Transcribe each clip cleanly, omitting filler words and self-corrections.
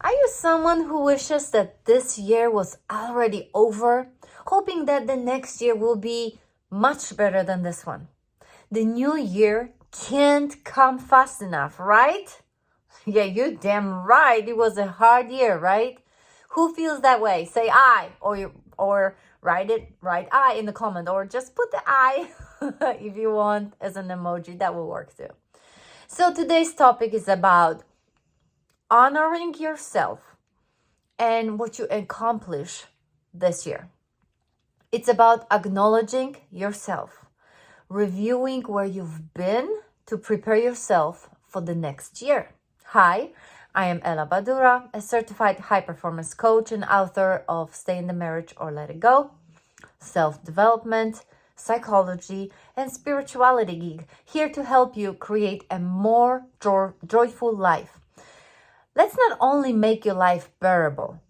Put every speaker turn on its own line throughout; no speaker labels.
Are you someone who wishes that this year was already over, hoping that the next year will be much better than this one? The new year can't come fast enough, right? Yeah, you're damn right. It was a hard year, right? Who feels that way? Say I, or write I in the comment, or just put the I if you want as an emoji. That will work too. So today's topic is about honoring yourself and what you accomplish this year. It's about acknowledging yourself, reviewing where you've been to prepare yourself for the next year. Hi, I am Ella Badura, a certified high performance coach and author of Stay in the Marriage or Let It Go, self-development, psychology, and spirituality geek, here to help you create a more joyful life. Let's not only make your life bearable,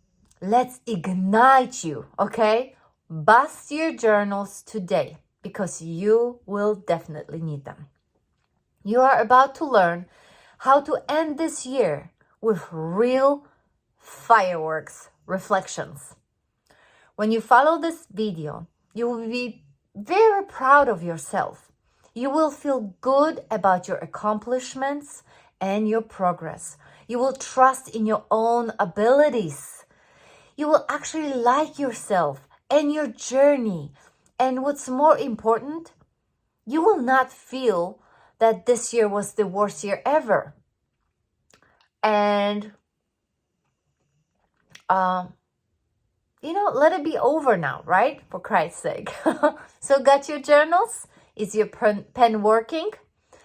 let's ignite you, okay? Bust your journals today because you will definitely need them. You are about to learn how to end this year with real fireworks reflections. When you follow this video, you will be very proud of yourself. You will feel good about your accomplishments and your progress. You will trust in your own abilities. You will actually like yourself and your journey. And what's more important, you will not feel that this year was the worst year ever. And, let it be over now, right? For Christ's sake. So got your journals? Is your pen working?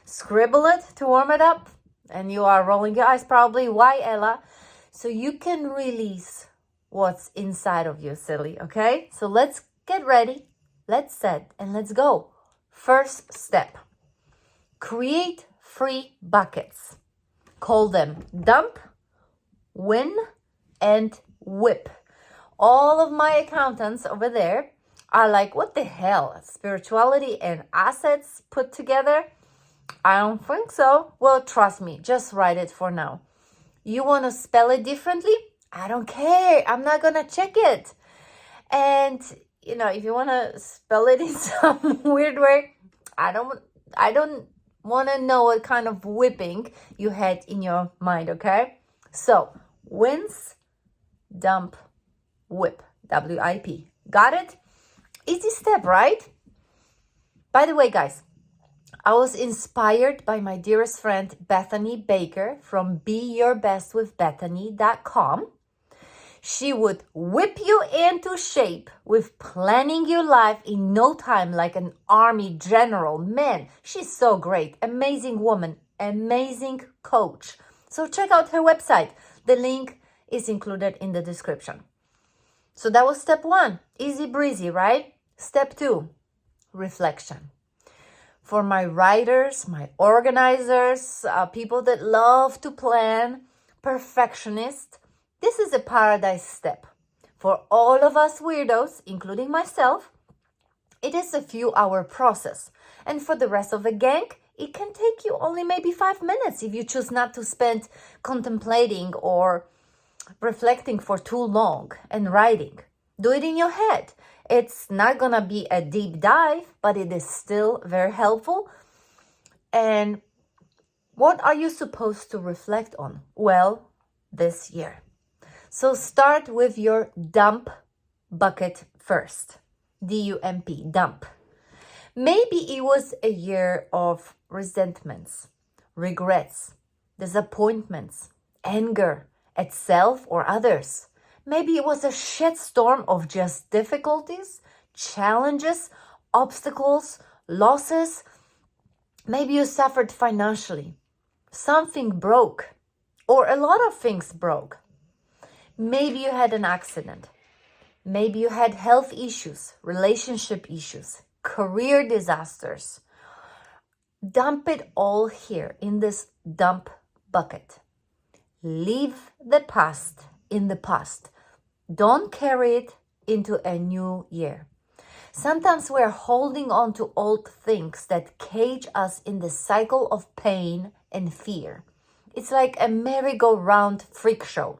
Scribble it to warm it up. And you are rolling your eyes probably. Why, Ella? So you can release what's inside of you, silly, okay? So let's get ready. Let's set and let's go. First step. Create 3 buckets. Call them dump, win, and whip. All of my accountants over there are like, what the hell? Spirituality and assets put together? I don't think so. Well, trust me, just write it for now. You want to spell it differently? I don't care. I'm not going to check it. And, if you want to spell it in some weird way, I don't want to know what kind of whipping you had in your mind, okay? So, wins, dump, whip, W-I-P. Got it? Easy step, right? By the way, guys, I was inspired by my dearest friend Bethany Baker from BeYourBestWithBethany.com. She would whip you into shape with planning your life in no time like an army general. Man, she's so great. Amazing woman, amazing coach. So check out her website. The link is included in the description. So that was step 1. Easy breezy, right? Step 2, reflection. For my writers, my organizers, people that love to plan, perfectionists, this is a paradise step. For all of us weirdos, including myself, it is a few-hour process. And for the rest of the gang, it can take you only maybe 5 minutes if you choose not to spend contemplating or reflecting for too long and writing. Do it in your head. It's not gonna be a deep dive, but it is still very helpful. And what are you supposed to reflect on? Well, this year. So start with your dump bucket first. D-U-M-P, dump. Maybe it was a year of resentments, regrets, disappointments, anger at self or others. Maybe it was a shitstorm of just difficulties, challenges, obstacles, losses. Maybe you suffered financially. Something broke, or a lot of things broke. Maybe you had an accident. Maybe you had health issues, relationship issues, career disasters. Dump it all here in this dump bucket. Leave the past in the past. Don't carry it into a new year. Sometimes we're holding on to old things that cage us in the cycle of pain and fear. It's like a merry-go-round freak show.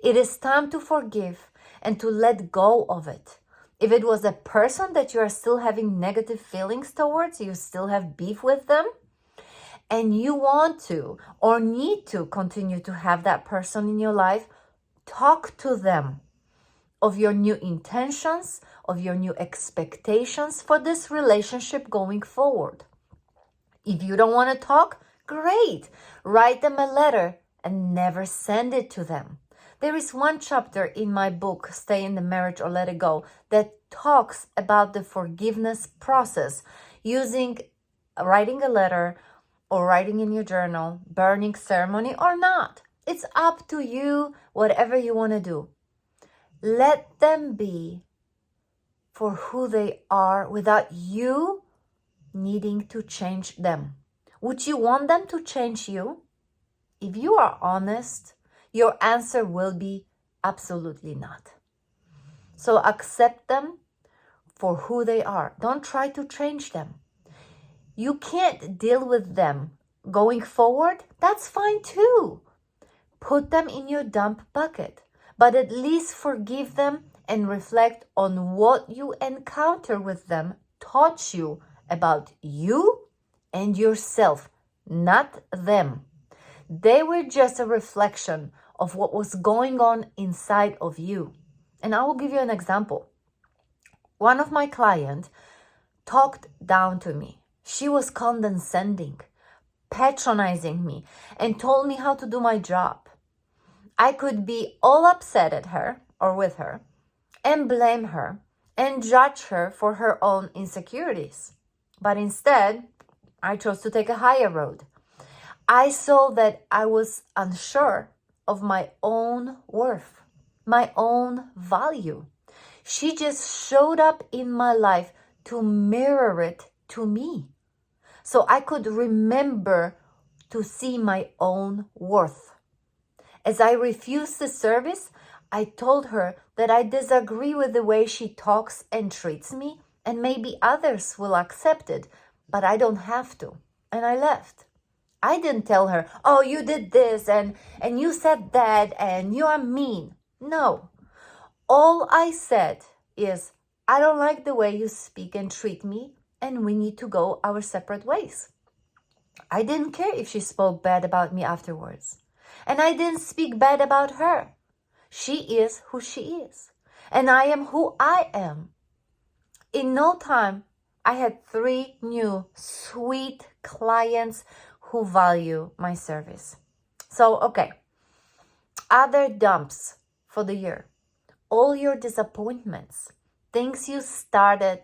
It is time to forgive and to let go of it. If it was a person that you are still having negative feelings towards, you still have beef with them, and you want to or need to continue to have that person in your life, talk to them of your new intentions, of your new expectations for this relationship going forward. If you don't want to talk, great. Write them a letter and never send it to them. There is one chapter in my book, Stay in the Marriage or Let It Go, that talks about the forgiveness process using writing a letter or writing in your journal, burning ceremony or not. It's up to you, whatever you want to do. Let them be for who they are without you needing to change them. Would you want them to change you? If you are honest, your answer will be absolutely not. So accept them for who they are. Don't try to change them. You can't deal with them going forward. That's fine too. Put them in your dump bucket, but at least forgive them and reflect on what you encounter with them taught you about you and yourself, not them. They were just a reflection of what was going on inside of you. And I will give you an example. One of my clients talked down to me. She was condescending, patronizing me, and told me how to do my job. I could be all upset at her or with her and blame her and judge her for her own insecurities. But instead, I chose to take a higher road. I saw that I was unsure of my own worth, my own value. She just showed up in my life to mirror it to me, so I could remember to see my own worth. As I refused the service, I told her that I disagree with the way she talks and treats me, and maybe others will accept it, but I don't have to. And I left. I didn't tell her, oh, you did this and you said that and you are mean. No. All I said is, I don't like the way you speak and treat me, and we need to go our separate ways. I didn't care if she spoke bad about me afterwards. And I didn't speak bad about her. She is who she is. And I am who I am. In no time, I had 3 new sweet clients who value my service. So, okay. Other dumps for the year. All your disappointments. Things you started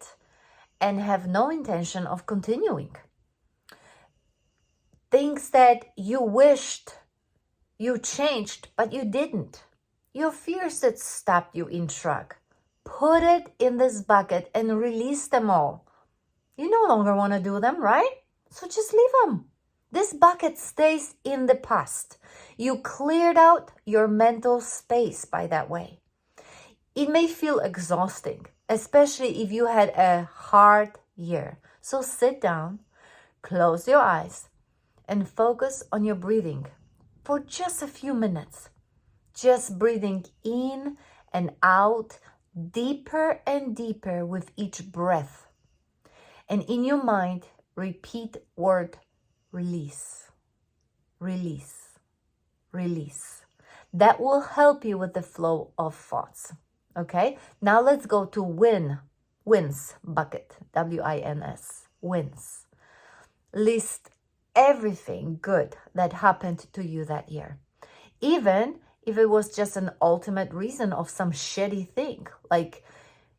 and have no intention of continuing. Things that you wished you changed, but you didn't. Your fears that stopped you in track. Put it in this bucket and release them all. You no longer want to do them, right? So just leave them. This bucket stays in the past. You cleared out your mental space by that way. It may feel exhausting, especially if you had a hard year. So sit down, close your eyes, and focus on your breathing for just a few minutes. Just breathing in and out, deeper and deeper with each breath. And in your mind, repeat word release, release, release. That will help you with the flow of thoughts. Okay, now let's go to wins bucket, W-I-N-S, wins. List everything good that happened to you that year. Even if it was just an ultimate reason of some shitty thing, like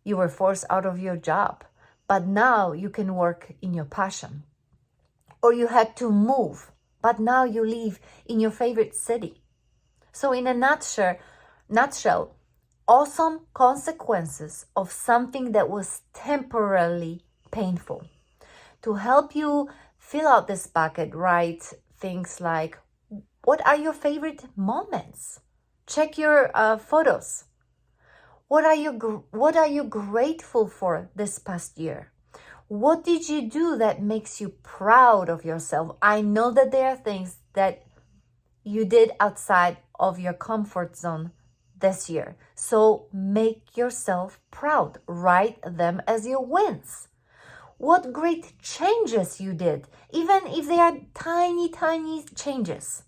you were forced out of your job, but now you can work in your passion. Or you had to move, but now you live in your favorite city. So in a nutshell, awesome consequences of something that was temporarily painful. To help you fill out this bucket, write things like, what are your favorite moments? Check your photos. What are you grateful for this past year? What did you do that makes you proud of yourself? I know that there are things that you did outside of your comfort zone this year. So make yourself proud. Write them as your wins. What great changes you did, even if they are tiny, tiny changes.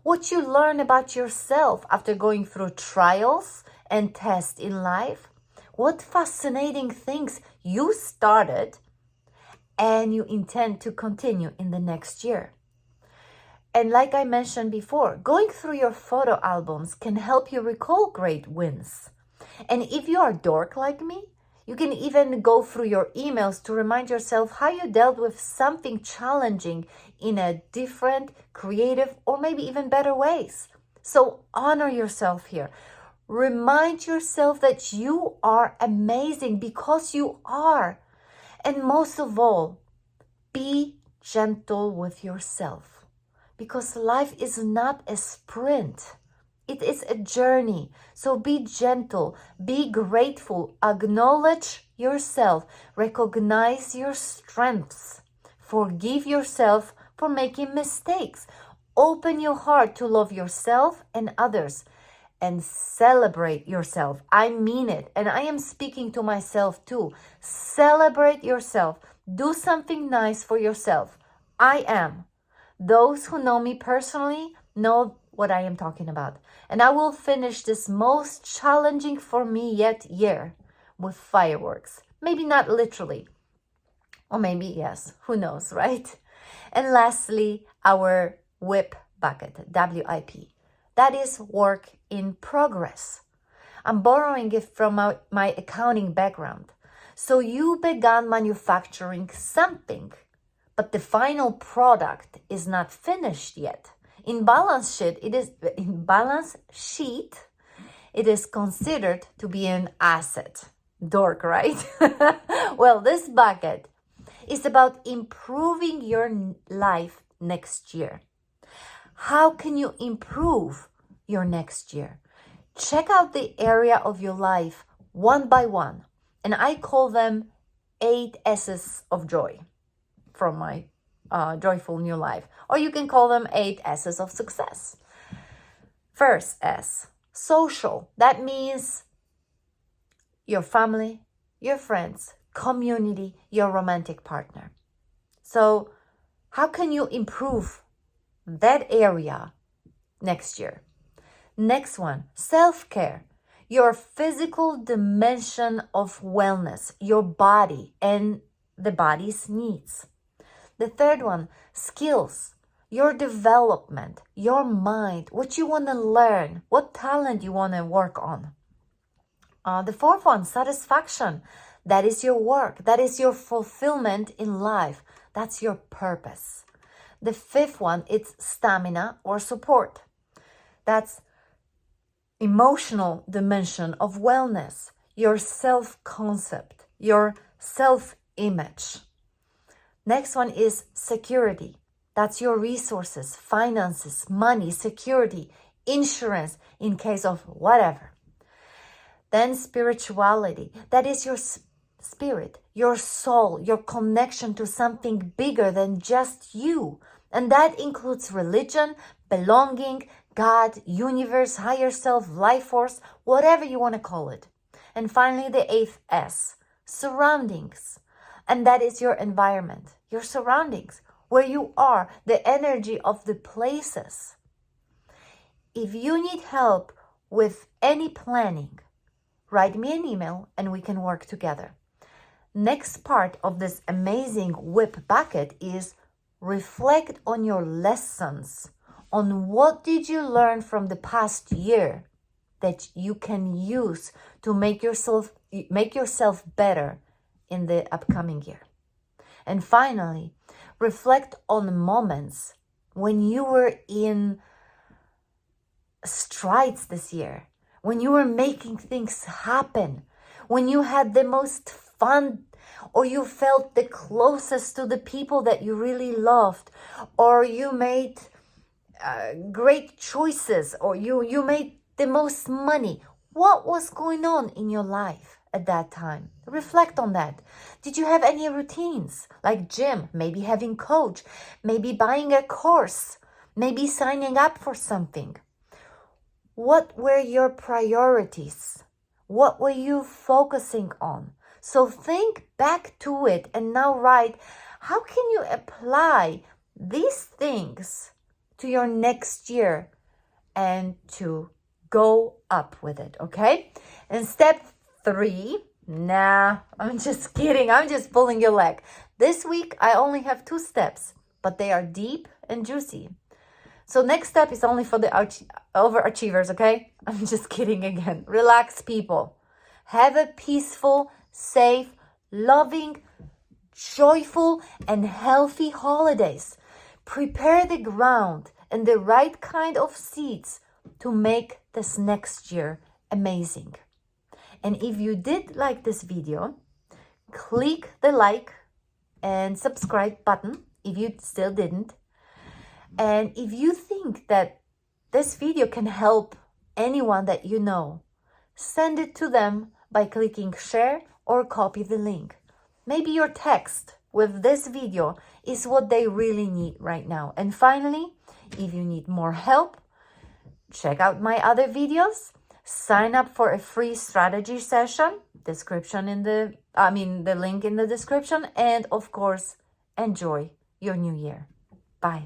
What you learn about yourself after going through trials and tests in life. What fascinating things you started and you intend to continue in the next year. And like I mentioned before, going through your photo albums can help you recall great wins. And if you are a dork like me, you can even go through your emails to remind yourself how you dealt with something challenging in a different, creative, or maybe even better ways. So honor yourself here. Remind yourself that you are amazing because you are. And most of all, be gentle with yourself. Because life is not a sprint. It is a journey. So be gentle, be grateful, acknowledge yourself, recognize your strengths, forgive yourself for making mistakes, open your heart to love yourself and others, and celebrate yourself. I mean it, and I am speaking to myself too. Celebrate yourself. Do something nice for yourself. I am. Those who know me personally know what I am talking about. And I will finish this most challenging for me yet year with fireworks. Maybe not literally. Or maybe yes. Who knows, right? And lastly, our WIP bucket, WIP. That is work in progress. I'm borrowing it from my accounting background. So you began manufacturing something, but the final product is not finished yet. In balance sheet, it is considered to be an asset. Dork, right? Well, this bucket is about improving your life next year. How can you improve your next year? Check out the area of your life one by one, and I call them 8 S's of joy from my Joyful New Life, or you can call them 8 S's of success. First S, social. That means your family, your friends, community, your romantic partner. So how can you improve that area next year? Next one, self-care. Your physical dimension of wellness, your body and the body's needs. The third one, skills, your development, your mind, what you want to learn, what talent you want to work on. The fourth one, satisfaction. That is your work. That is your fulfillment in life. That's your purpose. The fifth one, it's stamina or support. That's emotional dimension of wellness, your self-concept, your self-image. Next one is security. That's your resources, finances, money, security, insurance in case of whatever. Then spirituality. That is your spirit, your soul, your connection to something bigger than just you. And that includes religion, belonging, God, universe, higher self, life force, whatever you want to call it. And finally, the 8th S, surroundings. And that is your environment, your surroundings, where you are, the energy of the places. If you need help with any planning, write me an email and we can work together. Next part of this amazing WIP bucket is reflect on your lessons, on what did you learn from the past year that you can use to make yourself better in the upcoming year. And finally, reflect on moments when you were in strides this year, when you were making things happen, when you had the most fun, or you felt the closest to the people that you really loved, or you made great choices, or you made the most money. What was going on in your life at that time? Reflect on that. Did you have any routines like gym, maybe having coach, maybe buying a course, maybe signing up for something? What were your priorities? What were you focusing on? So think back to it and now write, how can you apply these things to your next year and to go up with it, okay? And step 3, nah, I'm just kidding. I'm just pulling your leg. This week, I only have 2 steps, but they are deep and juicy. So next step is only for the overachievers, okay? I'm just kidding again. Relax, people. Have a peaceful, safe, loving, joyful, and healthy holidays. Prepare the ground and the right kind of seeds to make this next year amazing. And if you did like this video, click the like and subscribe button if you still didn't. And if you think that this video can help anyone that you know, send it to them by clicking share or copy the link. Maybe your text with this video is what they really need right now. And finally, if you need more help, check out my other videos. Sign up for a free strategy session. The link in the description. And of course, enjoy your new year. Bye.